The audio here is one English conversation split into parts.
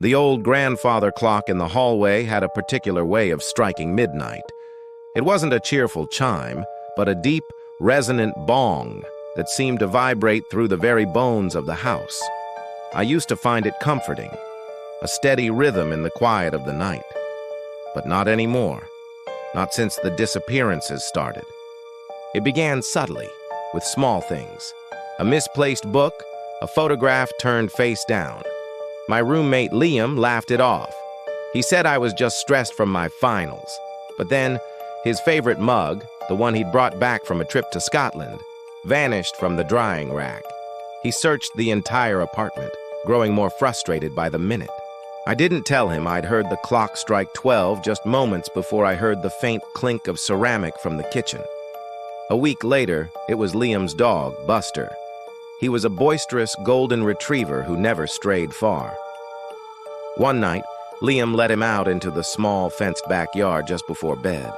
The old grandfather clock in the hallway had a particular way of striking midnight. It wasn't a cheerful chime, but a deep, resonant bong that seemed to vibrate through the very bones of the house. I used to find it comforting, a steady rhythm in the quiet of the night. But not anymore, not since the disappearances started. It began subtly, with small things. A misplaced book, a photograph turned face down. My roommate Liam laughed it off. He said I was just stressed from my finals. But then, his favorite mug, the one he'd brought back from a trip to Scotland, vanished from the drying rack. He searched the entire apartment, growing more frustrated by the minute. I didn't tell him I'd heard the clock strike 12 just moments before I heard the faint clink of ceramic from the kitchen. A week later, it was Liam's dog, Buster. He was a boisterous golden retriever who never strayed far. One night, Liam let him out into the small fenced backyard just before bed.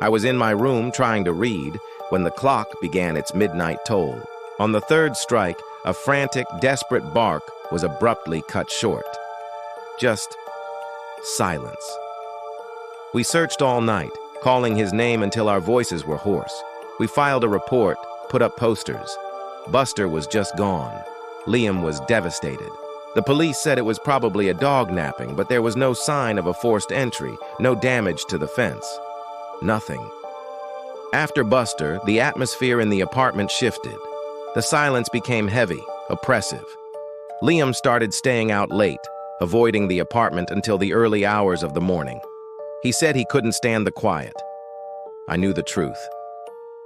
I was in my room trying to read when the clock began its midnight toll. On the third strike, a frantic, desperate bark was abruptly cut short. Just silence. We searched all night, calling his name until our voices were hoarse. We filed a report, put up posters. Buster was just gone. Liam was devastated. The police said it was probably a dog napping, but there was no sign of a forced entry, no damage to the fence. Nothing. After Buster, the atmosphere in the apartment shifted. The silence became heavy, oppressive. Liam started staying out late, avoiding the apartment until the early hours of the morning. He said he couldn't stand the quiet. I knew the truth.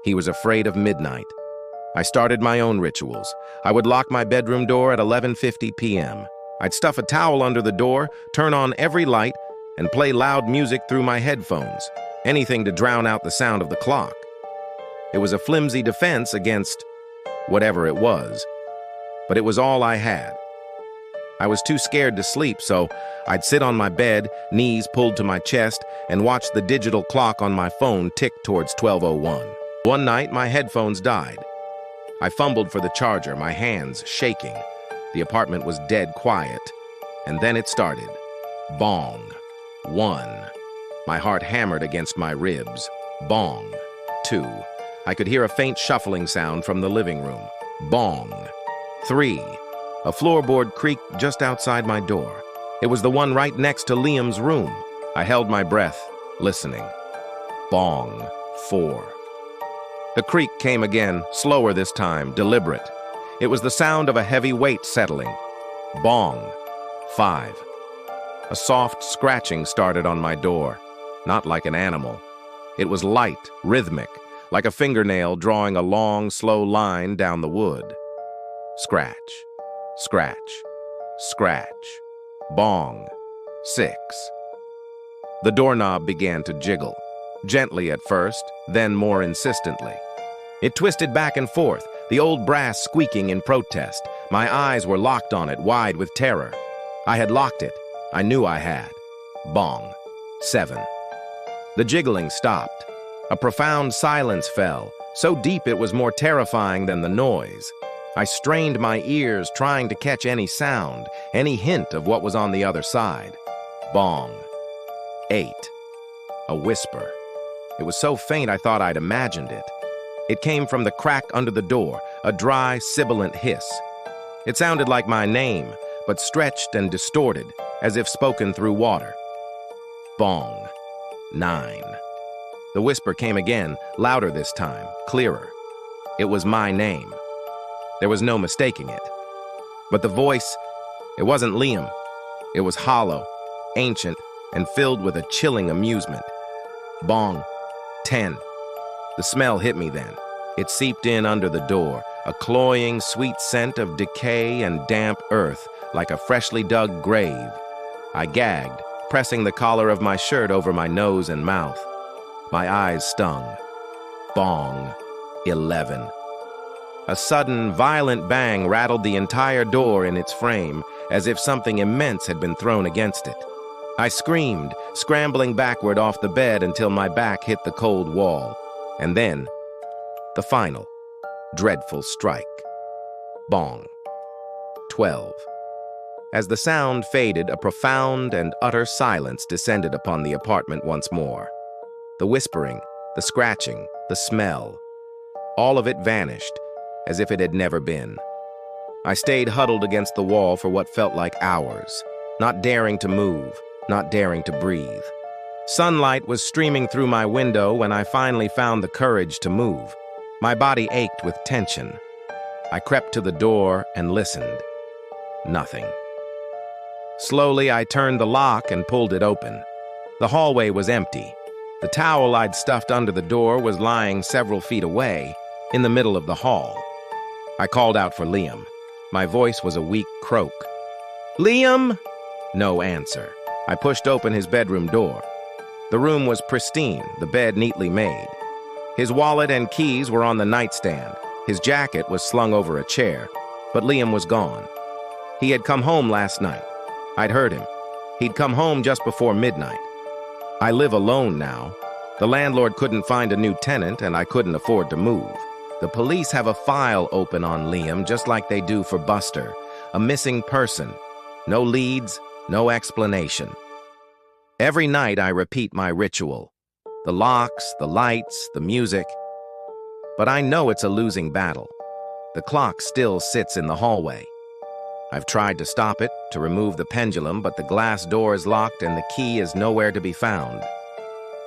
He was afraid of midnight. I started my own rituals. I would lock my bedroom door at 11:50 p.m. I'd stuff a towel under the door, turn on every light, and play loud music through my headphones, anything to drown out the sound of the clock. It was a flimsy defense against whatever it was, but it was all I had. I was too scared to sleep, so I'd sit on my bed, knees pulled to my chest, and watch the digital clock on my phone tick towards 12:01. One night, my headphones died. I fumbled for the charger, my hands shaking. The apartment was dead quiet, and then it started. Bong. 1. My heart hammered against my ribs. Bong. 2. I could hear a faint shuffling sound from the living room. Bong. 3. A floorboard creaked just outside my door. It was the one right next to Liam's room. I held my breath, listening. Bong. 4. The creak came again, slower this time, deliberate. It was the sound of a heavy weight settling. Bong. 5. A soft scratching started on my door, not like an animal. It was light, rhythmic, like a fingernail drawing a long, slow line down the wood. Scratch, scratch, scratch. Bong. 6. The doorknob began to jiggle, gently at first, then more insistently. It twisted back and forth, the old brass squeaking in protest. My eyes were locked on it, wide with terror. I had locked it. I knew I had. Bong. 7. The jiggling stopped. A profound silence fell, so deep it was more terrifying than the noise. I strained my ears, trying to catch any sound, any hint of what was on the other side. Bong. 8. A whisper. It was so faint I thought I'd imagined it. It came from the crack under the door, a dry, sibilant hiss. It sounded like my name, but stretched and distorted, as if spoken through water. Bong. 9. The whisper came again, louder this time, clearer. It was my name. There was no mistaking it. But the voice, it wasn't Liam. It was hollow, ancient, and filled with a chilling amusement. Bong. 10. The smell hit me then. It seeped in under the door, a cloying, sweet scent of decay and damp earth, like a freshly dug grave. I gagged, pressing the collar of my shirt over my nose and mouth. My eyes stung. Bong. 11. A sudden, violent bang rattled the entire door in its frame, as if something immense had been thrown against it. I screamed, scrambling backward off the bed until my back hit the cold wall. And then, the final, dreadful strike. Bong. 12. As the sound faded, a profound and utter silence descended upon the apartment once more. The whispering, the scratching, the smell, all of it vanished, as if it had never been. I stayed huddled against the wall for what felt like hours, not daring to move, not daring to breathe. Sunlight was streaming through my window when I finally found the courage to move. My body ached with tension. I crept to the door and listened. Nothing. Slowly, I turned the lock and pulled it open. The hallway was empty. The towel I'd stuffed under the door was lying several feet away, in the middle of the hall. I called out for Liam. My voice was a weak croak. "Liam!" No answer. I pushed open his bedroom door. The room was pristine, the bed neatly made. His wallet and keys were on the nightstand. His jacket was slung over a chair, but Liam was gone. He had come home last night. I'd heard him. He'd come home just before midnight. I live alone now. The landlord couldn't find a new tenant, and I couldn't afford to move. The police have a file open on Liam, just like they do for Buster. A missing person. No leads, no explanation. Every night I repeat my ritual. The locks, the lights, the music. But I know it's a losing battle. The clock still sits in the hallway. I've tried to stop it, to remove the pendulum, but the glass door is locked and the key is nowhere to be found.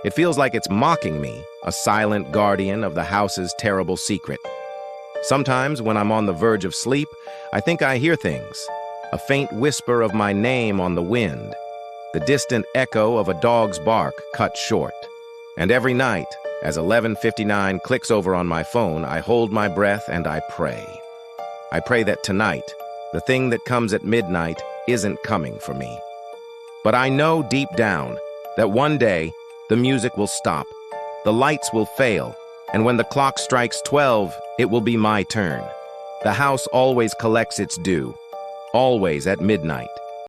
It feels like it's mocking me, a silent guardian of the house's terrible secret. Sometimes, when I'm on the verge of sleep, I think I hear things. A faint whisper of my name on the wind. The distant echo of a dog's bark cut short. And every night, as 11:59 clicks over on my phone, I hold my breath and I pray. I pray that tonight, the thing that comes at midnight isn't coming for me. But I know deep down that one day, the music will stop, the lights will fail, and when the clock strikes 12, it will be my turn. The house always collects its due, always at midnight.